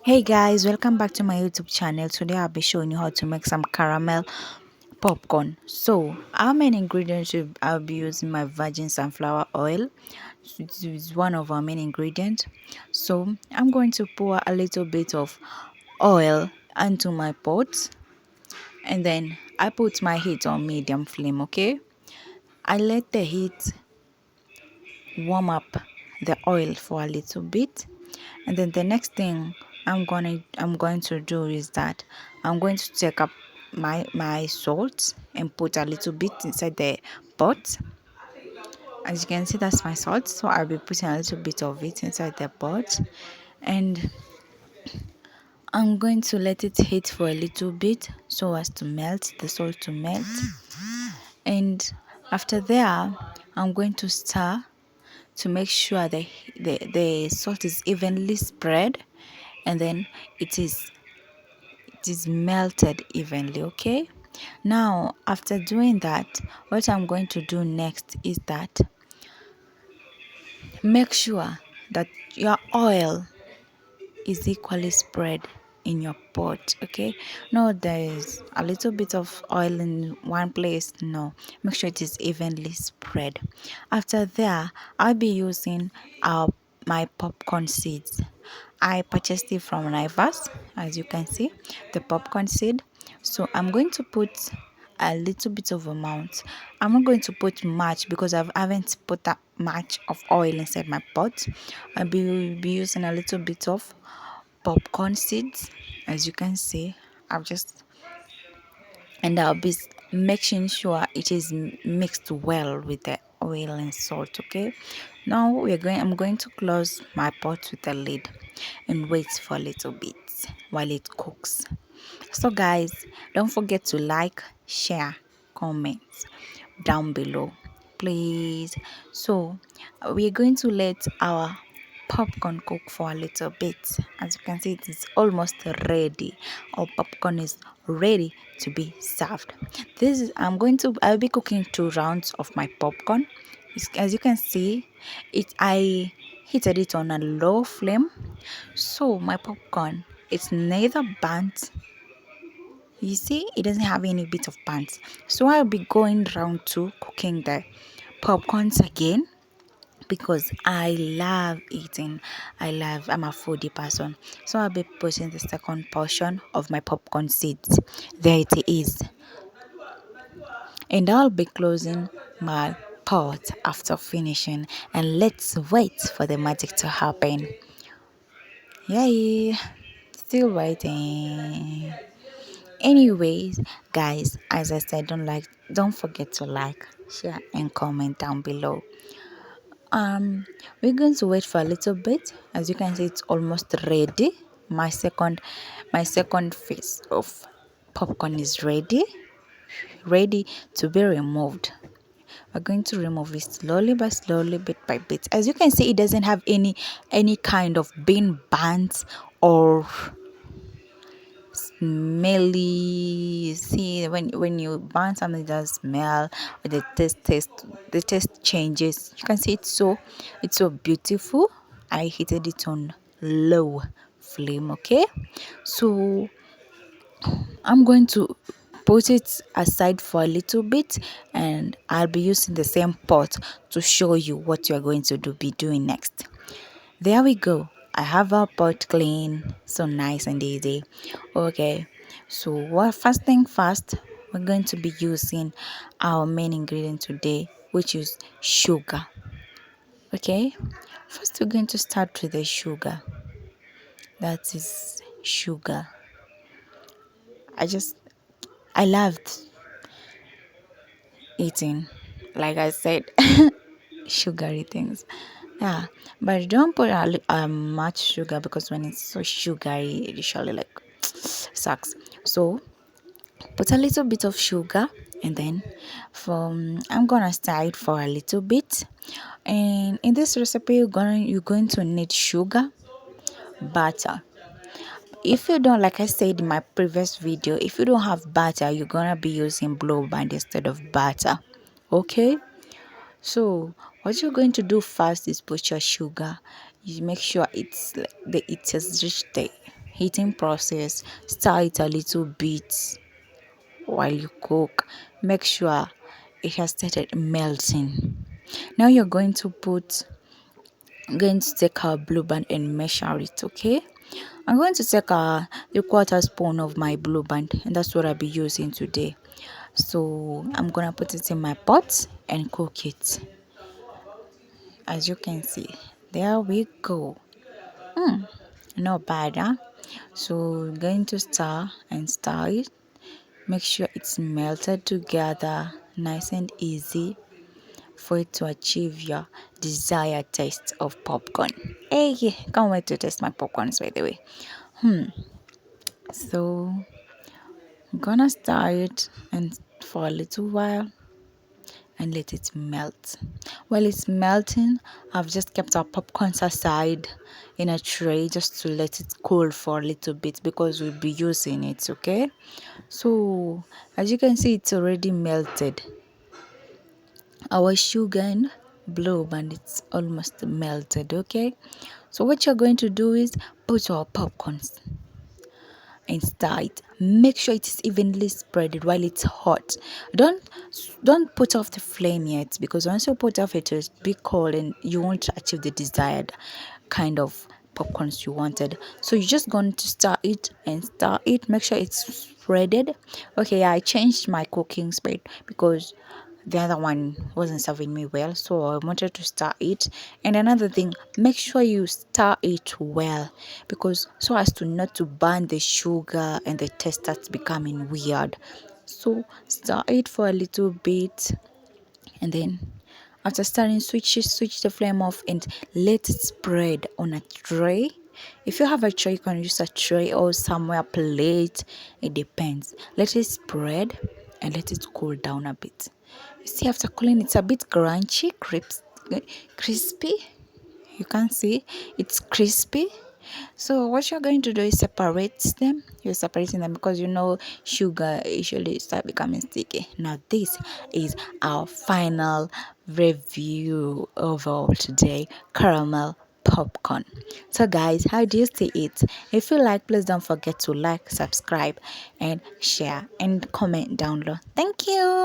Hey guys, welcome back to my YouTube channel. Today I'll be showing you how to make some caramel popcorn. So our main ingredients I'll be using my virgin sunflower oil. It is one of our main ingredients. So I'm going to pour a little bit of oil into my pot, and then I put my heat on medium flame. Okay, I let the heat warm up the oil for a little bit, and then the next thing I'm going to do is that I'm going to take up my salt and put a little bit inside the pot. As you can see, that's my salt, so I'll be putting a little bit of it inside the pot, and I'm going to let it heat for a little bit so as to melt the salt to melt. And after that, I'm going to stir to make sure the salt is evenly spread, and then it is melted evenly. Okay, now after doing that, what I'm going to do next is that make sure that your oil is equally spread in your pot. Okay, no, there is a little bit of oil in one place. No, make sure it is evenly spread. After that, I'll be using my popcorn seeds. I purchased it from Naivas, as you can see, the popcorn seed. So I'm going to put a little bit of amount. I'm not going to put much because I haven't put that much of oil inside my pot. I'll be using a little bit of popcorn seeds, as you can see. I've just and I'll be making sure it is mixed well with the oil and salt. Okay, now I'm going to close my pot with a lid and wait for a little bit while it cooks. So guys, don't forget to like, share, comment down below, please. So we're going to let our popcorn cook for a little bit. As you can see, it is almost ready. Our popcorn is ready to be served. I'll be cooking 2 rounds of my popcorn. As you can see, I heated it on a low flame, so my popcorn, it's neither burnt. You see, it doesn't have any bit of burnt. So I'll be going round 2 cooking the popcorns again, because I love eating. I'm a foodie person. So I'll be putting the second portion of my popcorn seeds. There it is. And I'll be closing my pot after finishing. And let's wait for the magic to happen. Yay! Still waiting. Anyways, guys, as I said, don't forget to like, share, and comment down below. We're going to wait for a little bit. As you can see, it's almost ready. My second phase of popcorn is ready to be removed. We're going to remove it slowly by slowly, bit by bit. As you can see, it doesn't have any kind of bean burnt or smelly. See, when you burn something, it does smell, or the taste changes. You can see it's so beautiful. I heated it on low flame. Okay, so I'm going to put it aside for a little bit, and I'll be using the same pot to show you what you're going to be doing next. There we go. I have our pot clean, so nice and easy. Okay, so what first thing first, we're going to be using our main ingredient today, which is sugar. Okay, first we're going to start with the sugar. That is sugar. I loved eating, like I said, sugary things. Yeah, but don't put much sugar, because when it's so sugary, it usually like sucks. So put a little bit of sugar, and then I'm gonna stir it for a little bit. And in this recipe, you're going to need sugar, butter. If you don't, like I said in my previous video, if you don't have butter, you're gonna be using Blue Band instead of butter. Okay, So what you're going to do first is put your sugar. You make sure it has reached the heating process. Stir it a little bit while you cook. Make sure it has started melting. Now you're going to take our blue band and measure it, okay? I'm going to take a quarter spoon of my blue band, and that's what I'll be using today. So I'm gonna put it in my pot and cook it. As you can see, there we go. Not bad, huh? So going to stir it. Make sure it's melted together, nice and easy for it to achieve your desired taste of popcorn. Hey, can't wait to taste my popcorns, by the way. So I'm gonna stir it and for a little while and let it melt. While it's melting, I've just kept our popcorns aside in a tray just to let it cool for a little bit because we'll be using it, okay? So as you can see, it's already melted. Our sugar and blue band, it's almost melted, okay? So what you're going to do is put your popcorns and stir it. Make sure it is evenly spread while it's hot. Don't don't put off the flame yet, because once you put off it will be cold and you won't achieve the desired kind of popcorns you wanted. So you're just going to stir it and stir it. Make sure it's spreaded. Okay, yeah, I changed my cooking speed because the other one wasn't serving me well, so I wanted to stir it. And another thing, make sure you stir it well, because so as to not to burn the sugar and the taste starts becoming weird. So stir it for a little bit, and then after stirring, switch the flame off and let it spread on a tray. If you have a tray, you can use a tray or somewhere plate. It depends. Let it spread and let it cool down a bit. You see, after cooling, it's a bit crunchy, crispy. You can see it's crispy. So what you're going to do is separate them. You're separating them because you know sugar usually start becoming sticky. Now this is our final review of all today, caramel popcorn. So guys, how do you see it? If you like, please don't forget to like, subscribe and share and comment down below. Thank you.